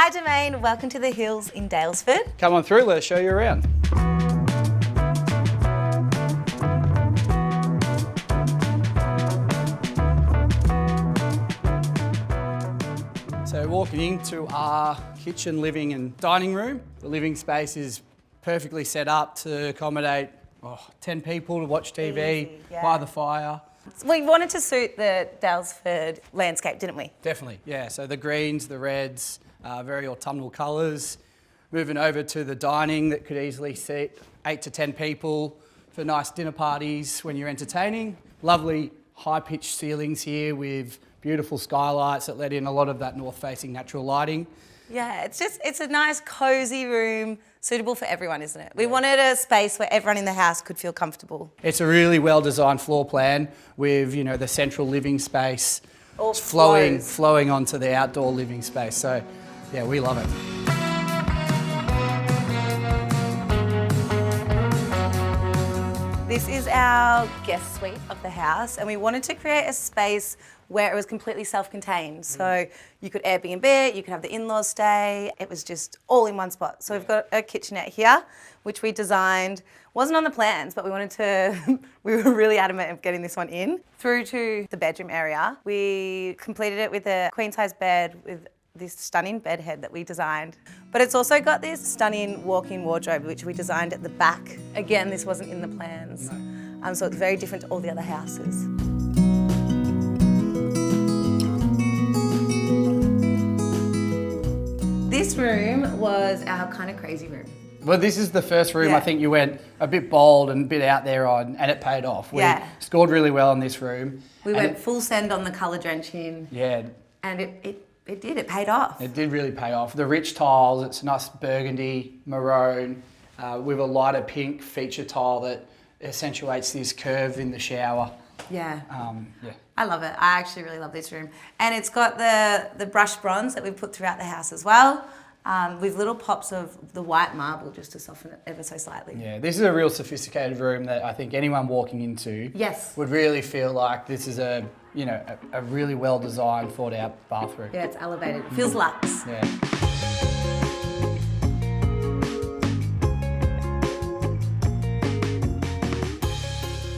Hi Domain, welcome to the Hills in Daylesford. Come on through, let's show you around. So walking into our kitchen, living and dining room, the living space is perfectly set up to accommodate 10 people to watch TV, Easy, yeah. by the fire. We wanted to suit the Daylesford landscape, didn't we? Definitely, yeah. So the greens, the reds, very autumnal colours. Moving over to the dining that could easily seat 8 to 10 people for nice dinner parties when you're entertaining. Lovely high-pitched ceilings here with beautiful skylights that let in a lot of that north-facing natural lighting. Yeah, it's a nice cosy room, suitable for everyone, isn't it? We wanted a space where everyone in the house could feel comfortable. It's a really well-designed floor plan with, you know, the central living space All flowing onto the outdoor living space. So, yeah, we love it. This is our guest suite of the house, and we wanted to create a space where it was completely self-contained. So you could Airbnb it, you could have the in-laws stay. It was just all in one spot. So we've got a kitchenette here, which we designed. Wasn't on the plans, but we wanted to, we were really adamant of getting this one in. Through to the bedroom area. We completed it with a queen-size bed with this stunning bed head that we designed. But it's also got this stunning walk-in wardrobe, which we designed at the back. Again, this wasn't in the plans. No. So it's very different to all the other houses. This room was our kind of crazy room. Well, this is the first room I think you went a bit bold and a bit out there on, and it paid off. We scored really well in this room. We went full send on the colour drenching. Yeah. And it paid off. It did really pay off. The rich tiles, it's nice burgundy, maroon, with a lighter pink feature tile that accentuates this curve in the shower. Yeah. Yeah. I love it. I actually really love this room. And it's got the brushed bronze that we've put throughout the house as well, with little pops of the white marble just to soften it ever so slightly. Yeah, this is a real sophisticated room that I think anyone walking into would really feel like this is a really well designed, thought out bathroom. Yeah, it's elevated. It feels luxe. Yeah.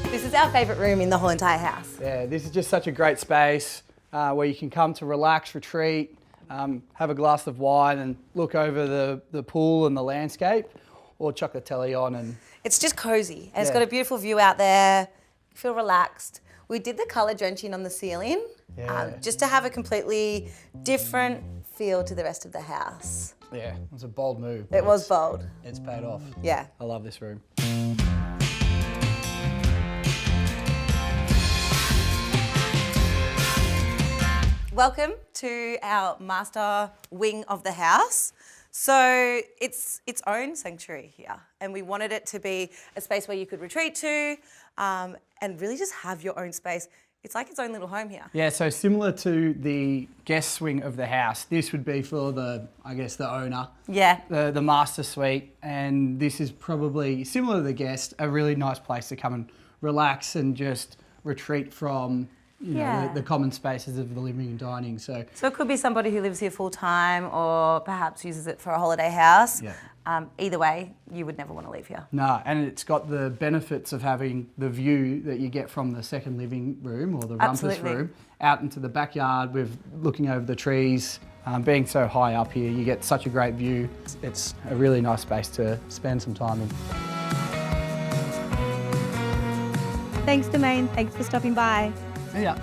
This is our favourite room in the whole entire house. Yeah, this is just such a great space where you can come to relax, retreat, have a glass of wine and look over the pool and the landscape, or chuck the telly on and... It's just cosy, and it's got a beautiful view out there. You feel relaxed. We did the colour drenching on the ceiling, just to have a completely different feel to the rest of the house. Yeah, it was a bold move. It was bold. It's paid off. Yeah. I love this room. Welcome to our master wing of the house. So it's its own sanctuary here, and we wanted it to be a space where you could retreat to and really just have your own space. It's like its own little home here. Yeah, so similar to the guest wing of the house, this would be for the owner. Yeah. The master suite, and this is probably similar to the guest, a really nice place to come and relax and just retreat from the common spaces of the living and dining. So it could be somebody who lives here full time or perhaps uses it for a holiday house. Yeah. Either way, you would never want to leave here. No, and it's got the benefits of having the view that you get from the second living room or the rumpus room out into the backyard with looking over the trees. Being so high up here, you get such a great view. It's a really nice space to spend some time in. Thanks, Domain. Thanks for stopping by. Yeah.